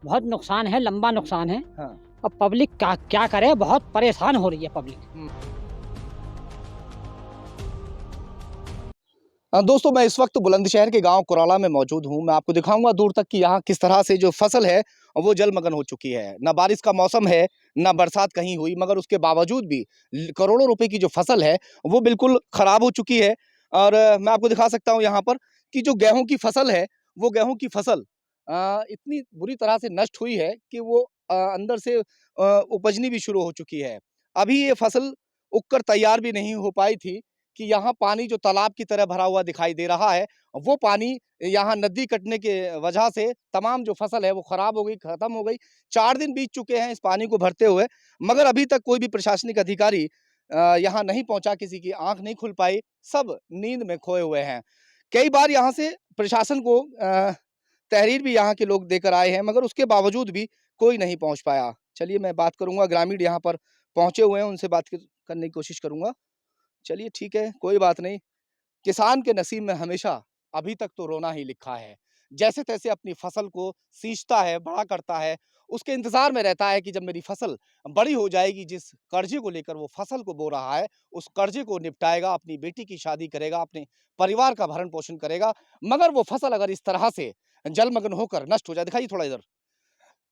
बहुत नुकसान है, लंबा नुकसान है। हाँ। अब पब्लिक क्या करे, बहुत परेशान हो रही है पब्लिक। दोस्तों, मैं इस वक्त बुलंदशहर के गांव कुराला में मौजूद हूं। मैं आपको दिखाऊंगा दूर तक कि यहाँ किस तरह से जो फसल है वो जलमग्न हो चुकी है। ना बारिश का मौसम है, ना बरसात कहीं हुई, मगर उसके बावजूद भी करोड़ों रुपए की जो फसल है वो बिल्कुल खराब हो चुकी है। और मैं आपको दिखा सकता हूँ यहाँ पर कि जो गेहूं की फसल है, वो गेहूं की फसल इतनी बुरी तरह से नष्ट हुई है कि वो अंदर से उपजनी भी शुरू हो चुकी है। अभी ये फसल उगकर तैयार भी नहीं हो पाई थी कि यहाँ पानी जो तालाब की तरह भरा हुआ दिखाई दे रहा है, वो पानी यहाँ नदी कटने के वजह से तमाम जो फसल है वो खराब हो गई, खत्म हो गई। 4 दिन बीत चुके हैं इस पानी को भरते हुए, मगर अभी तक कोई भी प्रशासनिक अधिकारी यहाँ नहीं पहुँचा, किसी की आँख नहीं खुल पाई, सब नींद में खोए हुए हैं। कई बार यहाँ से प्रशासन को तहरीर भी यहाँ के लोग देकर आए हैं, मगर उसके बावजूद भी कोई नहीं पहुँच पाया। चलिए मैं बात करूँगा, ग्रामीण यहाँ पर पहुँचे हुए हैं, उनसे बात करने की कोशिश करूँगा। चलिए ठीक है, कोई बात नहीं। किसान के नसीब में हमेशा अभी तक तो रोना ही लिखा है। जैसे-तैसे अपनी फसल को सींचता है, बड़ा करता है, उसके इंतज़ार में रहता है कि जब मेरी फसल बड़ी हो जाएगी, जिस कर्ज़े को लेकर वो फसल को बो रहा है, उस कर्ज़े को निपटाएगा, अपनी बेटी की शादी करेगा, अपने परिवार का भरण-पोषण करेगा। मगर वो फसल अगर इस तरह से जलमग्न होकर नष्ट हो जाए, दिखाइए थोड़ा इधर,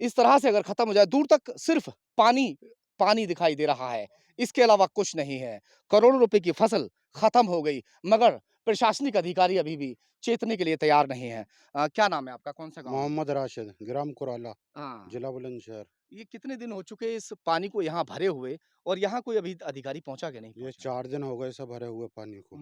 इस तरह से अगर खत्म हो जाए, दूर तक सिर्फ पानी, पानी दिखाई दे रहा है, इसके अलावा कुछ नहीं है। करोड़ों रुपए की फसल खत्म हो गई, मगर प्रशासनिक अधिकारी अभी भी चेतने के लिए तैयार नहीं है। क्या नाम है आपका? कौन-सा गाँव है? मोहम्मद राशिद, ग्राम कुराला, हाँ, जिला बुलंदशहर। ये कितने दिन हो चुके इस पानी को यहाँ भरे हुए, और यहाँ कोई अभी अधिकारी पहुँचा कि नहीं ये पहुँचा? 4 दिन हो गए सब भरे हुए पानी को।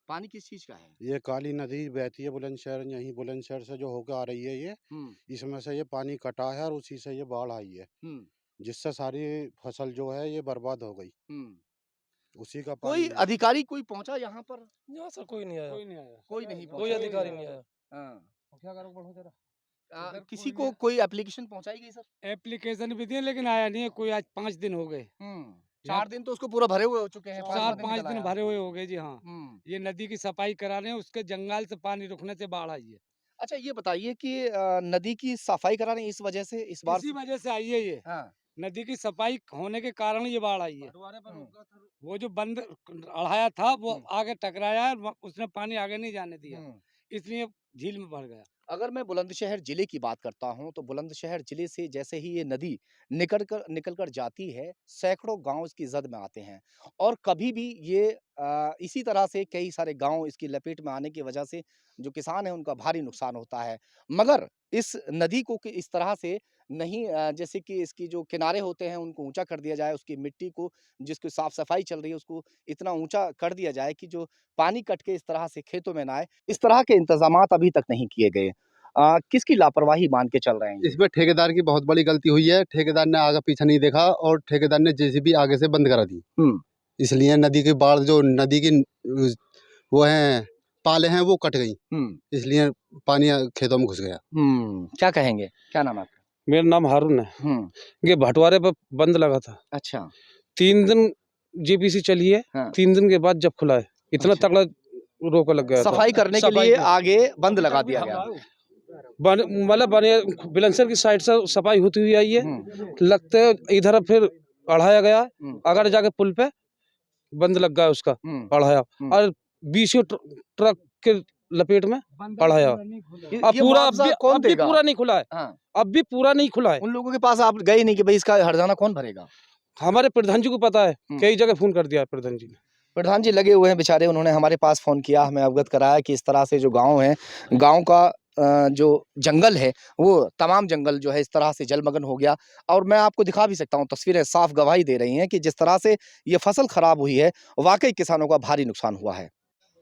पानी किस चीज़ का है? ये काली नदी बहती है बुलंदशहर, यहीं बुलंदशहर से जो होकर आ रही है ये, हुँ, इसमें से ये पानी कटा है और उसी से ये बाढ़ आई है, हुँ, जिससे सारी फसल जो है ये बर्बाद हो गई। हुँ। उसी का कोई पानी है। अधिकारी कोई पहुँचा यहाँ पर? यहाँ सर कोई नहीं आया। कोई नहीं कोई पहुँचा। अधिकारी नहीं आया। हाँ। क्या करो बढ़ो जरा। किसी को कोई एप्लीकेशन पहुँचाई गई सर? एप्लीकेशन भी दिए लेकिन आया नहीं है कोई। आज 5 दिन हो गए। 4 दिन तो उसको पूरा भरे हुए हो चुके हैं, 5वां दिन 4-5 चला दिन है भरे आज। हुए हो गए जी। हाँ, ये नदी की सफाई करा रहे हैं, उसके जंगल से पानी रुकने से बाढ़ आई है। अच्छा, ये बताइए कि नदी की सफाई करा रहे हैं इस वजह से, इस बार इसी से? वजह से आई है ये। हाँ। नदी की सफाई होने के कारण ये बाढ़ आई है। हुँ, वो जो बंद अढ़ाया था वो हुँ, आगे टकराया है, उसने पानी आगे नहीं जाने दिया, हुँ। इसलिए झील में भर गया। अगर मैं बुलंदशहर ज़िले की बात करता हूँ, तो बुलंदशहर ज़िले से जैसे ही ये नदी निकल कर जाती है, सैकड़ों गाँव इसकी ज़द में आते हैं, और कभी भी ये इसी तरह से कई सारे गाँव इसकी लपेट में आने की वजह से जो किसान हैं, उनका भारी नुकसान होता है। मगर इस नदी को कि इस तरह से नहीं, जैसे कि इसकी जो किनारे होते हैं, उनको ऊँचा कर दिया जाए, उसकी मिट्टी को, जिसकी साफ-सफाई चल रही है, उसको इतना ऊँचा कर दिया जाए कि जो पानी कट के इस तरह से खेतों में ना आए, इस तरह के इंतज़ामात अभी तक नहीं किए गए। किसकी लापरवाही मान के चल रहे हैं ये? इसमें ठेकेदार की बहुत बड़ी गलती हुई है। ठेकेदार ने आगे पीछे नहीं देखा और ठेकेदार ने जेसीबी आगे से बंद करा दी। हुँ, इसलिए नदी की बाढ़ जो नदी की वो हैं पाले हैं वो कट गई। हुँ, इसलिए पानी खेतों में घुस गया। क्या कहेंगे? क्या नाम है आपका? मेरा नाम हारून है। हुँ, ये भटवारे पे बंद लगा था। अच्छा, 3 दिन जीपीसी चली है। हाँ। 3 दिन के बाद जब खुला है, इतना अच्छा। तगड़ा रोक लग गया था। सफाई करने के लिए आगे बंद लगा दिया गया। मतलब बने बिलंसर की साइड से सफाई होती हुई आई है। हुँ, लगते इधर फिर अढ़ाया गया, हुँ, अगर जाके पुल पे बंद लग गया उसका हुँ, अढ़ाया, हुँ। और 20 ट्रक के लपेट में अढ़ाया। अब ये पूरा मुआवज़ा अब कौन भी देगा? पूरा नहीं खुला है। हाँ, अब भी पूरा नहीं खुला है। उन लोगों के पास आप गए नहीं कि भई इसका हर्जाना कौन भरेगा? हमारे प्रधान जी को पता है, हुँ। कई जगह फोन कर दिया है प्रधान जी ने। प्रधान जी लगे हुए हैं बेचारे, उन्होंने हमारे पास फ़ोन किया, हमें अवगत कराया कि इस तरह से जो गाँव है, गाँव का जो जंगल है, वो तमाम जंगल जो है इस तरह से जलमग्न हो गया। और मैं आपको दिखा भी सकता हूँ, तस्वीरें साफ गवाही दे रही हैं कि जिस तरह से ये फसल खराब हुई है, वाक़ई किसानों का भारी नुकसान हुआ है।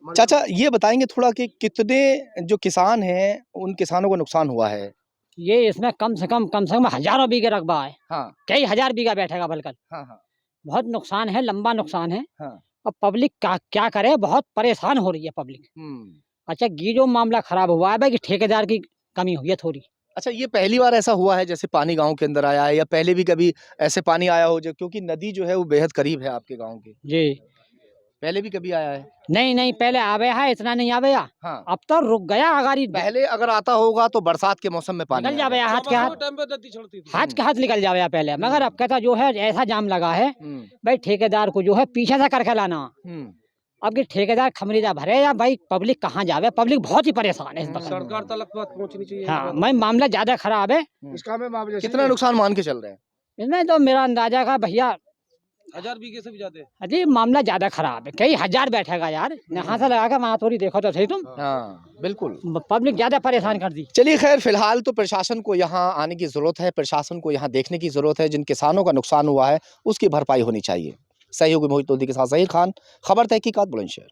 चाचा, ये बताएँगे थोड़ा कि कितने जो किसान हैं, उन किसानों को नुकसान हुआ है? ये इसमें कम से कम हज़ारों बीघे रकबा है, हाँ, कई हज़ार बीघा बैठेगा बल्कि। हाँ, हाँ, बहुत नुकसान है, लंबा नुकसान है। हाँ। अब पब्लिक क्या करे, बहुत परेशान हो रही है पब्लिक। हुँ। अच्छा, ये जो मामला खराब हुआ है भाई, कि ठेकेदार की कमी हुई है थोड़ी। अच्छा, ये पहली बार ऐसा हुआ है जैसे पानी गाँव के अंदर आया है, या पहले भी कभी ऐसे पानी आया हो, जो क्योंकि नदी जो है वो बेहद करीब है आपके गाँव के? जी, पहले भी कभी आया है? नहीं नहीं पहले आवे है, इतना नहीं आवे या। हाँ। अब तो रुक गया अगारी पहले अगर आता होगा तो बरसात के मौसम में पानी निकल आएगा। जावे या, हाथ के हाथ टाइम पे नदी छोड़ती थी। हाथ के हाथ निकल जावे या पहले, मगर अब कहता जो है ऐसा जाम लगा है हम्म, भाई ठेकेदार को जो है पीछे से करके लाना। हम्म, अब कि ठेकेदार खमरीजा भरे या भाई पब्लिक कहाँ जावे, पब्लिक बहुत ही परेशान है इस वक्त। सरकार तक बात पहुंचनी चाहिए। हाँ मैं मामला ज्यादा खराब है कितना नुकसान मान के चल रहे हैं? इसमें, तो मेरा अंदाजा का भैया 1000 बीघे से भी ज्यादा है। अजी मामला ज्यादा खराब है, कई हजार बैठेगा यार, यहाँ से लगा के वहाँ थोड़ी देखो तो सही तुम, हाँ बिल्कुल। पब्लिक ज्यादा परेशान कर दी। चलिए खैर, फिलहाल तो प्रशासन को यहाँ आने की जरूरत है, प्रशासन को यहाँ देखने की जरूरत है, जिन किसानों का नुकसान हुआ है उसकी भरपाई होनी चाहिए। सहयोगी मोहित लोधी के साथ जहीर खान, खबर तहकीकात बुलंदशहर।